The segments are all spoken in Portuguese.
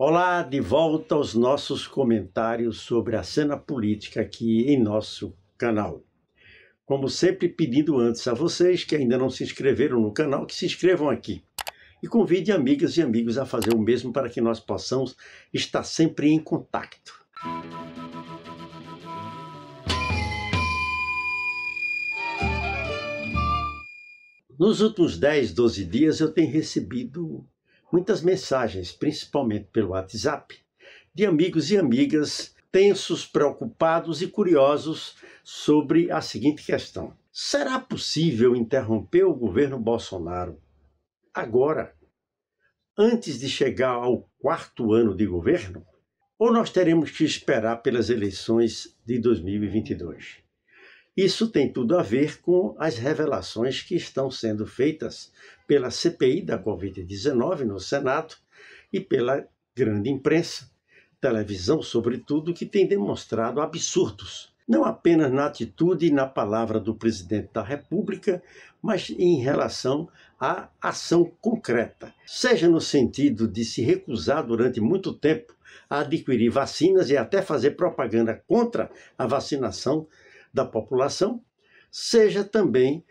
Olá, de volta aos nossos comentários sobre a cena política aqui em nosso canal. Como sempre, pedindo antes a vocês que ainda não se inscreveram no canal, que se inscrevam aqui. E convide amigas e amigos a fazer o mesmo para que nós possamos estar sempre em contato. Nos últimos 10, 12 dias eu tenho recebido muitas mensagens, principalmente pelo WhatsApp, de amigos e amigas tensos, preocupados e curiosos sobre a seguinte questão: será possível interromper o governo Bolsonaro agora, antes de chegar ao 4º ano de governo? Ou nós teremos que esperar pelas eleições de 2022? Isso tem tudo a ver com as revelações que estão sendo feitas pela CPI da Covid-19 no Senado e pela grande imprensa, televisão sobretudo, que tem demonstrado absurdos, não apenas na atitude e na palavra do presidente da República, mas em relação à ação concreta, seja no sentido de se recusar durante muito tempo a adquirir vacinas e até fazer propaganda contra a vacinação da população, seja também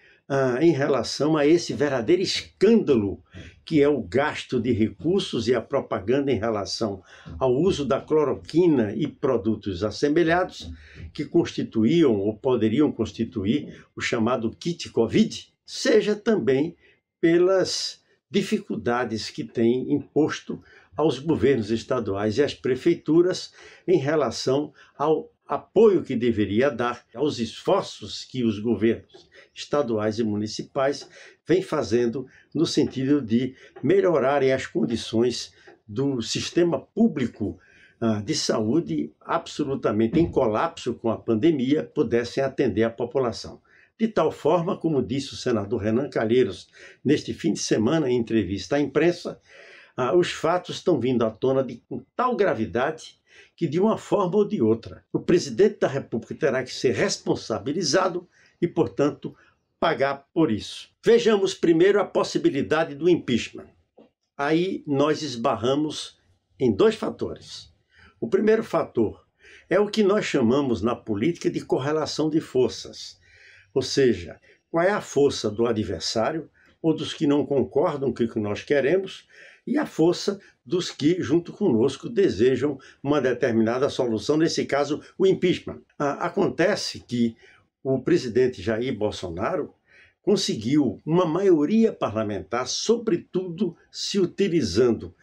em relação a esse verdadeiro escândalo que é o gasto de recursos e a propaganda em relação ao uso da cloroquina e produtos assemelhados que constituíam ou poderiam constituir o chamado kit Covid, seja também pelas dificuldades que tem imposto aos governos estaduais e às prefeituras em relação ao apoio que deveria dar aos esforços que os governos estaduais e municipais vêm fazendo no sentido de melhorarem as condições do sistema público de saúde absolutamente em colapso com a pandemia, pudessem atender a população. De tal forma, como disse o senador Renan Calheiros neste fim de semana em entrevista à imprensa, os fatos estão vindo à tona com tal gravidade que, de uma forma ou de outra, o presidente da República terá que ser responsabilizado e, portanto, pagar por isso. Vejamos primeiro a possibilidade do impeachment. Aí nós esbarramos em 2 fatores. O primeiro fator é o que nós chamamos na política de correlação de forças, ou seja, qual é a força do adversário ou dos que não concordam com o que nós queremos e a força dos que, junto conosco, desejam uma determinada solução, nesse caso, o impeachment. Acontece que o presidente Jair Bolsonaro conseguiu uma maioria parlamentar, sobretudo se utilizando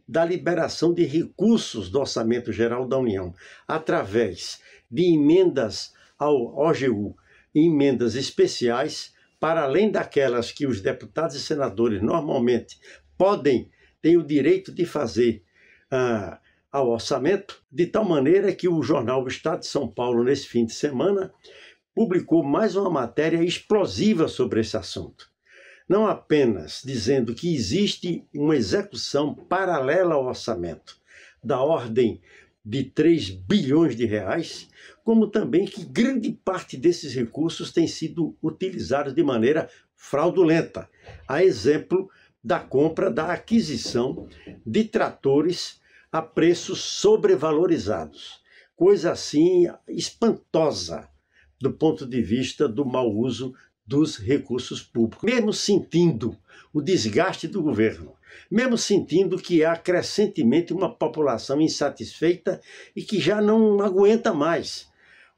da liberação de recursos do Orçamento Geral da União, através de emendas ao OGU e emendas especiais, para além daquelas que os deputados e senadores normalmente têm o direito de fazer ao orçamento, de tal maneira que o jornal O Estado de São Paulo, nesse fim de semana, publicou mais uma matéria explosiva sobre esse assunto. Não apenas dizendo que existe uma execução paralela ao orçamento, da ordem de 3 bilhões de reais, como também que grande parte desses recursos tem sido utilizados de maneira fraudulenta, a exemplo da compra, da aquisição de tratores a preços sobrevalorizados. Coisa assim espantosa do ponto de vista do mau uso dos recursos públicos. Mesmo sentindo o desgaste do governo, mesmo sentindo que há crescentemente uma população insatisfeita e que já não aguenta mais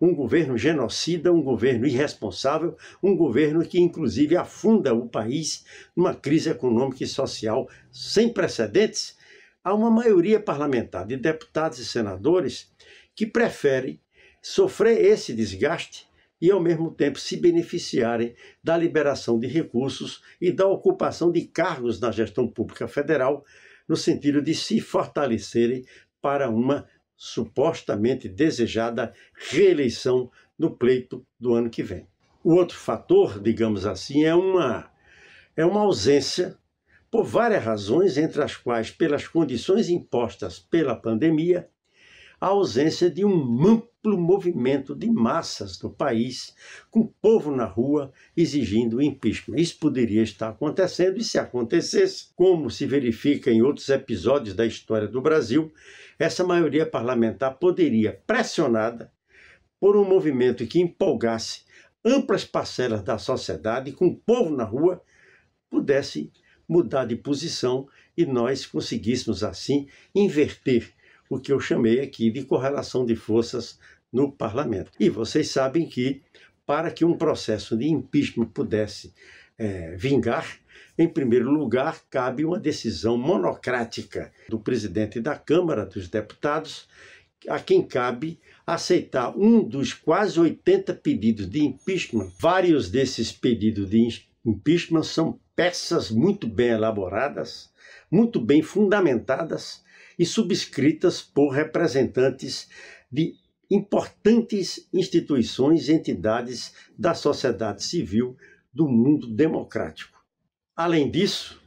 um governo genocida, um governo irresponsável, um governo que inclusive afunda o país numa crise econômica e social sem precedentes, há uma maioria parlamentar de deputados e senadores que prefere sofrer esse desgaste e, ao mesmo tempo, se beneficiarem da liberação de recursos e da ocupação de cargos na gestão pública federal, no sentido de se fortalecerem para uma supostamente desejada reeleição no pleito do ano que vem. O outro fator, digamos assim, é uma ausência, por várias razões, entre as quais, pelas condições impostas pela pandemia, a ausência de um amplo movimento de massas no país, com o povo na rua exigindo o impeachment. Isso poderia estar acontecendo e, se acontecesse, como se verifica em outros episódios da história do Brasil, essa maioria parlamentar poderia, pressionada por um movimento que empolgasse amplas parcelas da sociedade, com o povo na rua, pudesse mudar de posição e nós conseguíssemos, assim, inverter o que eu chamei aqui de correlação de forças no parlamento. E vocês sabem que, para que um processo de impeachment pudesse vingar, em primeiro lugar, cabe uma decisão monocrática do presidente da Câmara dos Deputados, a quem cabe aceitar um dos quase 80 pedidos de impeachment. Vários desses pedidos de impeachment são peças muito bem elaboradas, muito bem fundamentadas e subscritas por representantes de importantes instituições e entidades da sociedade civil do mundo democrático. Além disso,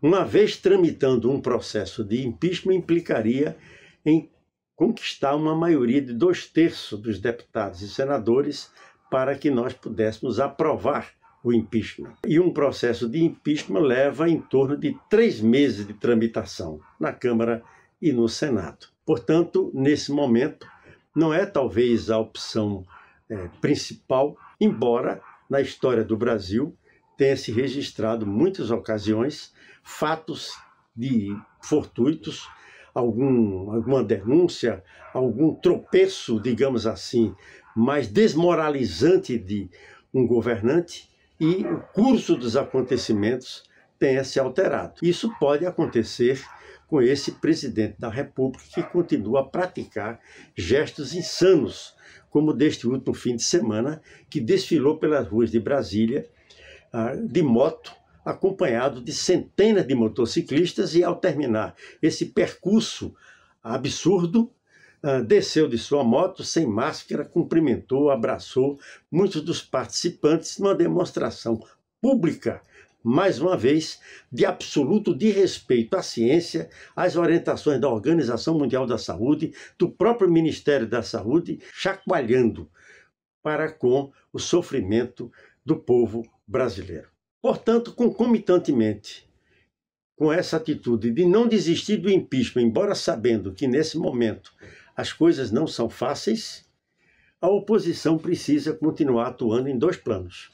uma vez tramitando um processo de impeachment, implicaria em conquistar uma maioria de 2/3 dos deputados e senadores para que nós pudéssemos aprovar o impeachment. E um processo de impeachment leva em torno de 3 meses de tramitação na Câmara e no Senado. Portanto, nesse momento, não é talvez a opção principal, embora na história do Brasil tenha se registrado muitas ocasiões fatos fortuitos, alguma denúncia, algum tropeço, digamos assim, mais desmoralizante de um governante e o curso dos acontecimentos tenha se alterado. Isso pode acontecer com esse presidente da República que continua a praticar gestos insanos, como deste último fim de semana, que desfilou pelas ruas de Brasília de moto, acompanhado de centenas de motociclistas, e ao terminar esse percurso absurdo, desceu de sua moto sem máscara, cumprimentou, abraçou muitos dos participantes numa demonstração pública, mais uma vez, de absoluto desrespeito à ciência, às orientações da Organização Mundial da Saúde, do próprio Ministério da Saúde, chacoalhando para com o sofrimento do povo brasileiro. Portanto, concomitantemente com essa atitude de não desistir do impeachment, embora sabendo que nesse momento as coisas não são fáceis, a oposição precisa continuar atuando em 2 planos.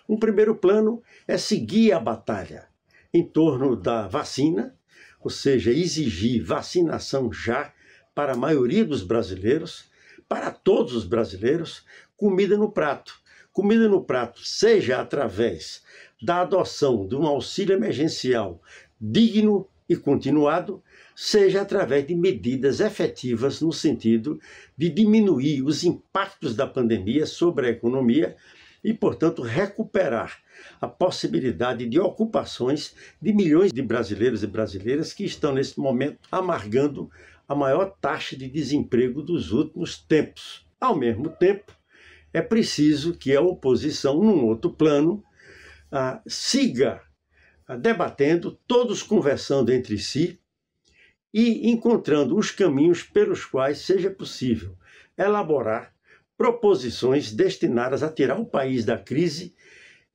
Um primeiro plano é seguir a batalha em torno da vacina, ou seja, exigir vacinação já para a maioria dos brasileiros, para todos os brasileiros, comida no prato. Comida no prato, seja através da adoção de um auxílio emergencial digno e continuado, seja através de medidas efetivas no sentido de diminuir os impactos da pandemia sobre a economia e, portanto, recuperar a possibilidade de ocupações de milhões de brasileiros e brasileiras que estão, nesse momento, amargando a maior taxa de desemprego dos últimos tempos. Ao mesmo tempo, é preciso que a oposição, num outro plano, siga debatendo, todos conversando entre si e encontrando os caminhos pelos quais seja possível elaborar proposições destinadas a tirar o país da crise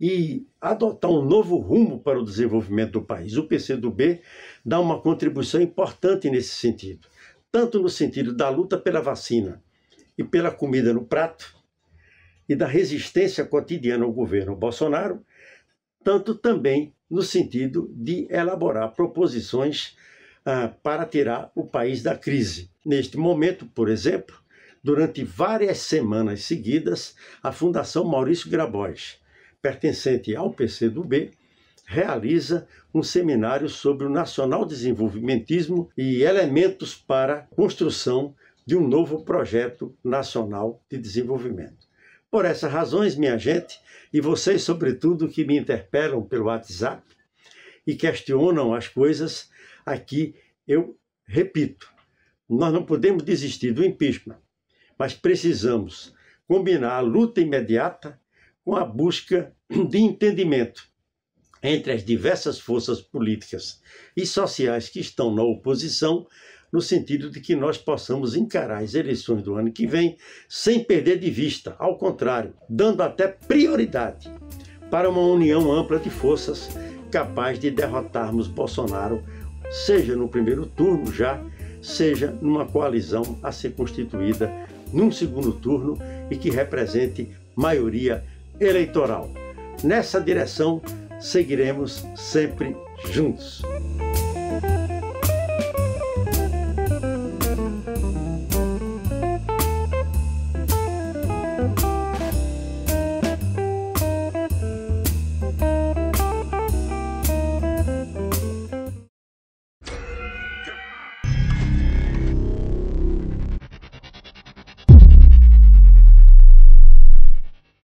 e adotar um novo rumo para o desenvolvimento do país. O PCdoB dá uma contribuição importante nesse sentido, tanto no sentido da luta pela vacina e pela comida no prato e da resistência cotidiana ao governo Bolsonaro, tanto também no sentido de elaborar proposições para tirar o país da crise. Neste momento, por exemplo, durante várias semanas seguidas, a Fundação Maurício Grabois, pertencente ao PCdoB, realiza um seminário sobre o nacional desenvolvimentismo e elementos para a construção de um novo projeto nacional de desenvolvimento. Por essas razões, minha gente, e vocês, sobretudo, que me interpelam pelo WhatsApp e questionam as coisas, aqui eu repito, nós não podemos desistir do impeachment, mas precisamos combinar a luta imediata com a busca de entendimento entre as diversas forças políticas e sociais que estão na oposição, no sentido de que nós possamos encarar as eleições do ano que vem sem perder de vista, ao contrário, dando até prioridade para uma união ampla de forças capaz de derrotarmos Bolsonaro, seja no primeiro turno já, seja numa coalizão a ser constituída num segundo turno e que represente maioria eleitoral. Nessa direção, seguiremos sempre juntos.